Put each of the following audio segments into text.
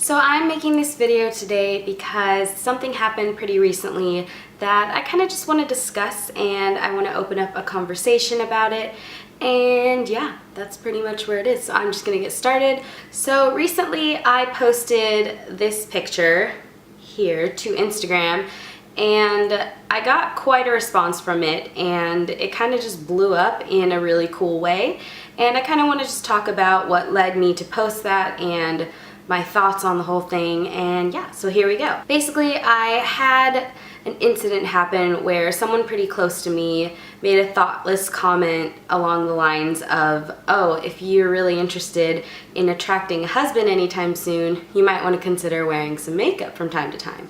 So I'm making this video today because something happened pretty recently that I kind of just want to discuss, and I want to open up a conversation about it. And yeah, that's pretty much where it is. So I'm just gonna get started. So recently I posted this picture here to Instagram, and I got quite a response from it, and it kind of just blew up in a really cool way. And I kind of want to just talk about what led me to post that and my thoughts on the whole thing. And yeah, so here we go. Basically, I had an incident happen where someone pretty close to me made a thoughtless comment along the lines of, oh, if you're really interested in attracting a husband anytime soon, you might want to consider wearing some makeup from time to time.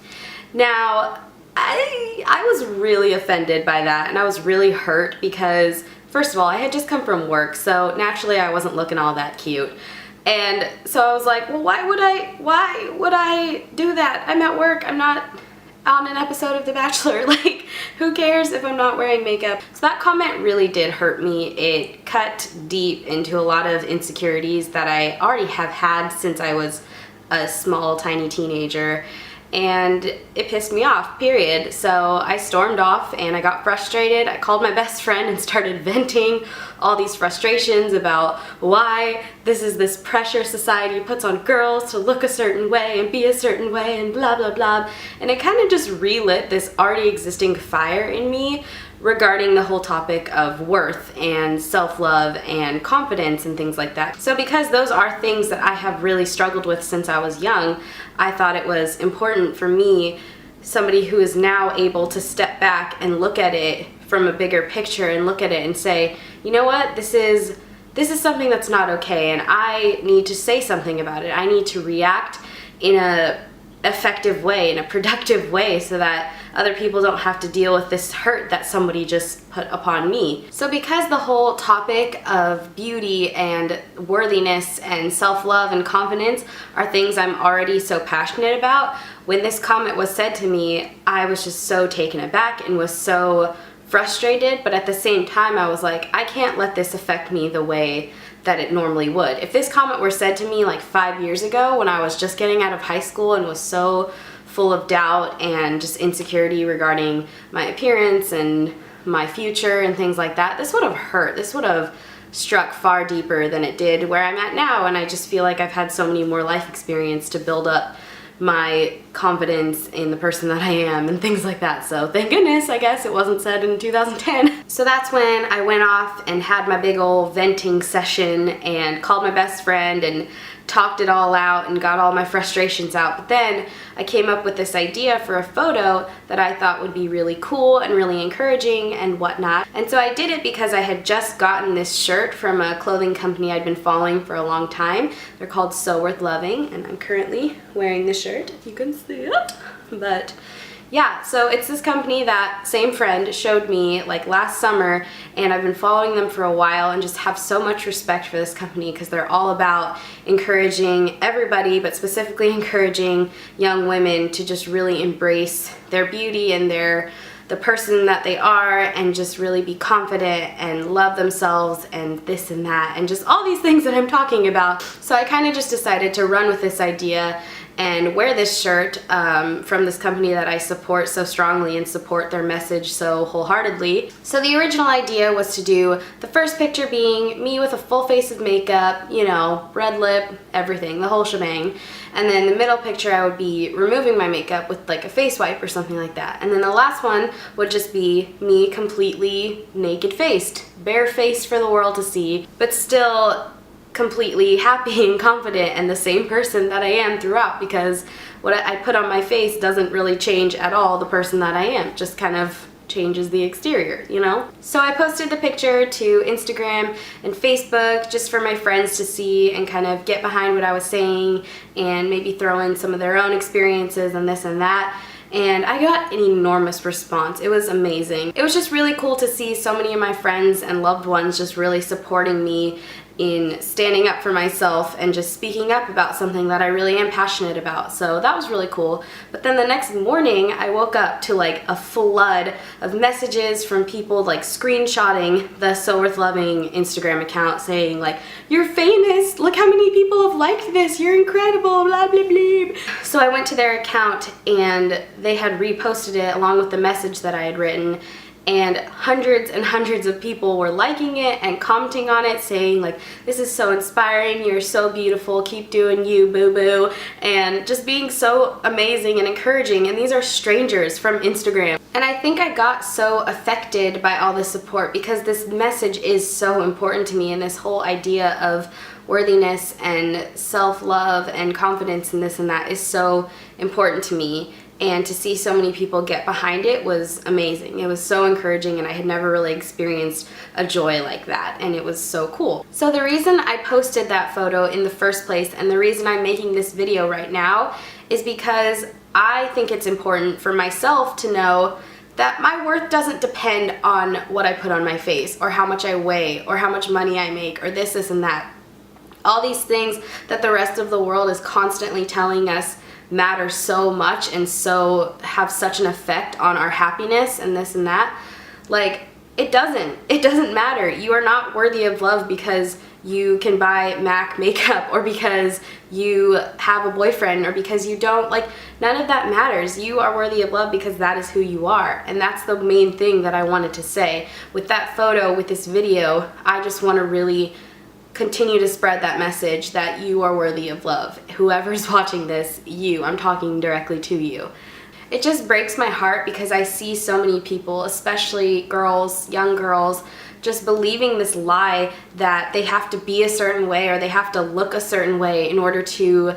Now, I was really offended by that, and I was really hurt because, first of all, I had just come from work, so naturally I wasn't looking all that cute. And so I was like, well, why would I do that? I'm at work, I'm not on an episode of The Bachelor. Like, who cares if I'm not wearing makeup? So that comment really did hurt me. It cut deep into a lot of insecurities that I already have had since I was a small, tiny teenager. And it pissed me off, period. So I stormed off and I got frustrated. I called my best friend and started venting all these frustrations about why this pressure society puts on girls to look a certain way and be a certain way and blah blah blah. And it kind of just relit this already existing fire in me regarding the whole topic of worth and self-love and confidence and things like that. So because those are things that I have really struggled with since I was young, I thought it was important for me, somebody who is now able to step back and look at it from a bigger picture and look at it and say, you know what, this is something that's not okay, and I need to say something about it. I need to react in a effective way, in a productive way, so that other people don't have to deal with this hurt that somebody just put upon me. So because the whole topic of beauty and worthiness and self-love and confidence are things I'm already so passionate about, when this comment was said to me, I was just so taken aback and was so frustrated, but at the same time I was like, I can't let this affect me the way that it normally would. If this comment were said to me like 5 years ago when I was just getting out of high school and was so full of doubt and just insecurity regarding my appearance and my future and things like that, this would have hurt. This would have struck far deeper than it did where I'm at now, and I just feel like I've had so many more life experience to build up my confidence in the person that I am and things like that. So thank goodness, I guess, it wasn't said in 2010. So that's when I went off and had my big old venting session and called my best friend and talked it all out and got all my frustrations out. But then I came up with this idea for a photo that I thought would be really cool and really encouraging and whatnot. And so I did it because I had just gotten this shirt from a clothing company I'd been following for a long time. They're called So Worth Loving, and I'm currently wearing the shirt, if you can see it. But yeah, so it's this company that same friend showed me like last summer, and I've been following them for a while and just have so much respect for this company because they're all about encouraging everybody, but specifically encouraging young women to just really embrace their beauty and the person that they are, and just really be confident and love themselves and this and that and just all these things that I'm talking about. So I kind of just decided to run with this idea and wear this shirt from this company that I support so strongly and support their message so wholeheartedly. So the original idea was to do the first picture being me with a full face of makeup, you know, red lip, everything, the whole shebang. And then the middle picture I would be removing my makeup with like a face wipe or something like that. And then the last one would just be me completely naked faced, bare faced for the world to see, but still completely happy and confident and the same person that I am throughout, because what I put on my face doesn't really change at all the person that I am, just kind of changes the exterior, you know? So I posted the picture to Instagram and Facebook just for my friends to see and kind of get behind what I was saying and maybe throw in some of their own experiences and this and that. And I got an enormous response. It was amazing. It was just really cool to see so many of my friends and loved ones just really supporting me in standing up for myself and just speaking up about something that I really am passionate about. So that was really cool. But then the next morning I woke up to like a flood of messages from people like screenshotting the So Worth Loving Instagram account saying like, "You're famous, look how many people have liked this, you're incredible, blah blah blah So I went to their account and they had reposted it along with the message that I had written, and hundreds and hundreds of people were liking it and commenting on it, saying like, this is so inspiring, you're so beautiful, keep doing you, boo-boo, and just being so amazing and encouraging. And these are strangers from Instagram. And I think I got so affected by all this support because this message is so important to me, and this whole idea of worthiness and self-love and confidence and this and that is so important to me. And to see so many people get behind it was amazing. It was so encouraging, and I had never really experienced a joy like that, and it was so cool. So the reason I posted that photo in the first place, and the reason I'm making this video right now, is because I think it's important for myself to know that my worth doesn't depend on what I put on my face, or how much I weigh, or how much money I make, or this and that. All these things that the rest of the world is constantly telling us matter so much and so have such an effect on our happiness and this and that. Like, it doesn't matter. You are not worthy of love because you can buy MAC makeup, or because you have a boyfriend, or because you don't. Like, none of that matters. You are worthy of love because that is who you are. And that's the main thing that I wanted to say. With that photo, with this video, I just want to really continue to spread that message that you are worthy of love. Whoever's watching this, I'm talking directly to you. It just breaks my heart because I see so many people, especially girls, young girls, just believing this lie that they have to be a certain way, or they have to look a certain way in order to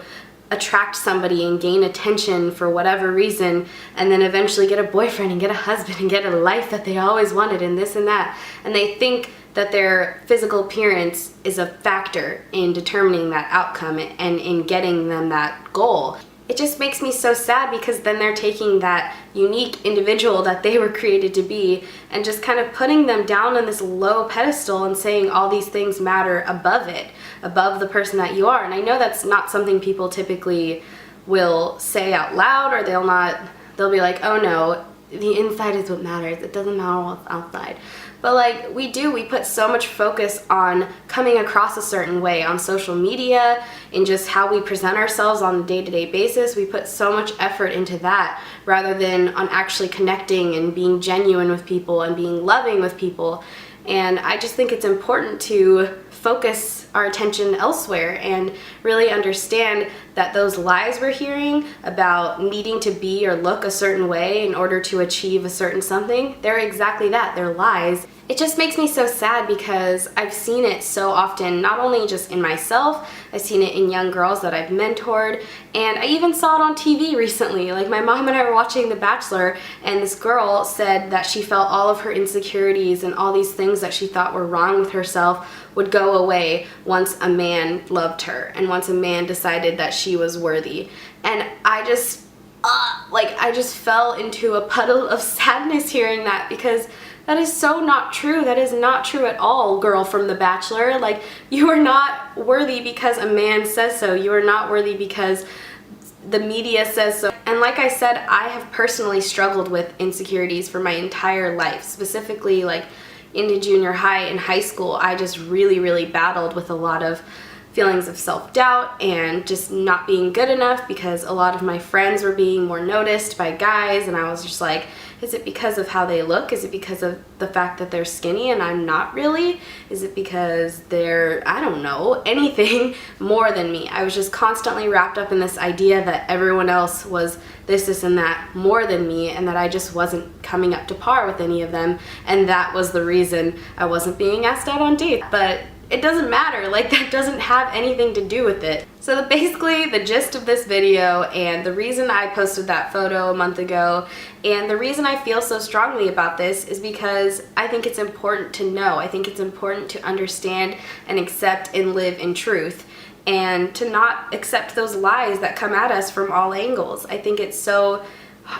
attract somebody and gain attention for whatever reason, and then eventually get a boyfriend and get a husband and get a life that they always wanted and this and that. And they think that their physical appearance is a factor in determining that outcome and in getting them that goal. It just makes me so sad because then they're taking that unique individual that they were created to be and just kind of putting them down on this low pedestal and saying all these things matter above it, above the person that you are. And I know that's not something people typically will say out loud, or they'll be like, oh no, the inside is what matters, it doesn't matter what's outside. But like, we put so much focus on coming across a certain way on social media, in just how we present ourselves on a day-to-day basis. We put so much effort into that rather than on actually connecting and being genuine with people and being loving with people. And I just think it's important to focus our attention elsewhere and really understand that those lies we're hearing about needing to be or look a certain way in order to achieve a certain something, they're exactly that, they're lies. It just makes me so sad because I've seen it so often, not only just in myself, I've seen it in young girls that I've mentored, and I even saw it on TV recently. Like, my mom and I were watching The Bachelor, and this girl said that she felt all of her insecurities and all these things that she thought were wrong with herself would go away once a man loved her and once a man decided that she was worthy. And I just fell into a puddle of sadness hearing that, because that is so not true. That is not true at all, girl from The Bachelor. Like, you are not worthy because a man says so. You are not worthy because the media says so. And like I said, I have personally struggled with insecurities for my entire life, specifically like into junior high and high school. I just really battled with a lot of feelings of self-doubt and just not being good enough because a lot of my friends were being more noticed by guys, and I was just like, is it because of how they look? Is it because of the fact that they're skinny and I'm not really? Is it because they're, I don't know, anything more than me? I was just constantly wrapped up in this idea that everyone else was this and that more than me, and that I just wasn't coming up to par with any of them, and that was the reason I wasn't being asked out on dates. But it doesn't matter, like, that doesn't have anything to do with it. So basically the gist of this video, and the reason I posted that photo a month ago, and the reason I feel so strongly about this, is because I think it's important to know. I think it's important to understand and accept and live in truth, and to not accept those lies that come at us from all angles. I think it's so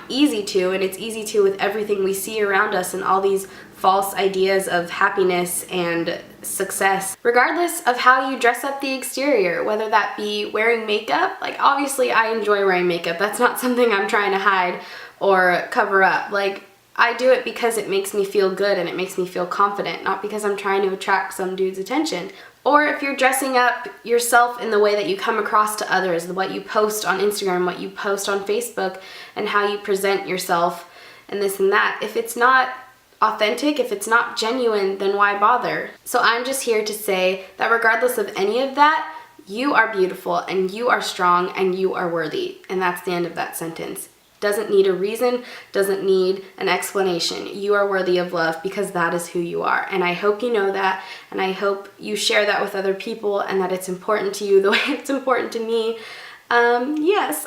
easy to, and it's easy to with everything we see around us and all these false ideas of happiness and success. Regardless of how you dress up the exterior, whether that be wearing makeup, like obviously I enjoy wearing makeup. That's not something I'm trying to hide or cover up. Like, I do it because it makes me feel good and it makes me feel confident, not because I'm trying to attract some dude's attention. Or if you're dressing up yourself in the way that you come across to others, what you post on Instagram, what you post on Facebook, and how you present yourself and this and that. If it's not authentic, if it's not genuine, then why bother? So I'm just here to say that regardless of any of that, you are beautiful and you are strong and you are worthy. And that's the end of that sentence. Doesn't need a reason, doesn't need an explanation. You are worthy of love because that is who you are. And I hope you know that, and I hope you share that with other people and that it's important to you the way it's important to me. Yes,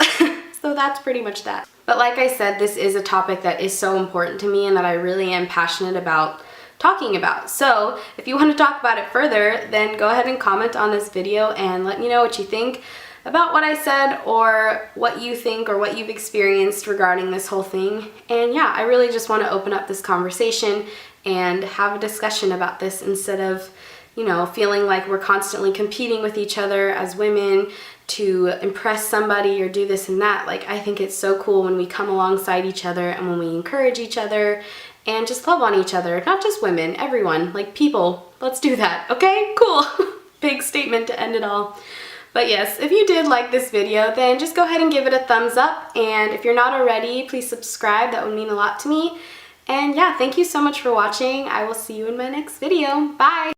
so that's pretty much that. But like I said, this is a topic that is so important to me and that I really am passionate about talking about. So if you want to talk about it further, then go ahead and comment on this video and let me know what you think about what I said, or what you think or what you've experienced regarding this whole thing. And yeah, I really just want to open up this conversation and have a discussion about this instead of, you know, feeling like we're constantly competing with each other as women to impress somebody or do this and that. Like, I think it's so cool when we come alongside each other and when we encourage each other and just love on each other. Not just women, everyone, like people. Let's do that, okay? Cool. Big statement to end it all. But yes, if you did like this video, then just go ahead and give it a thumbs up. And if you're not already, please subscribe. That would mean a lot to me. And yeah, thank you so much for watching. I will see you in my next video. Bye!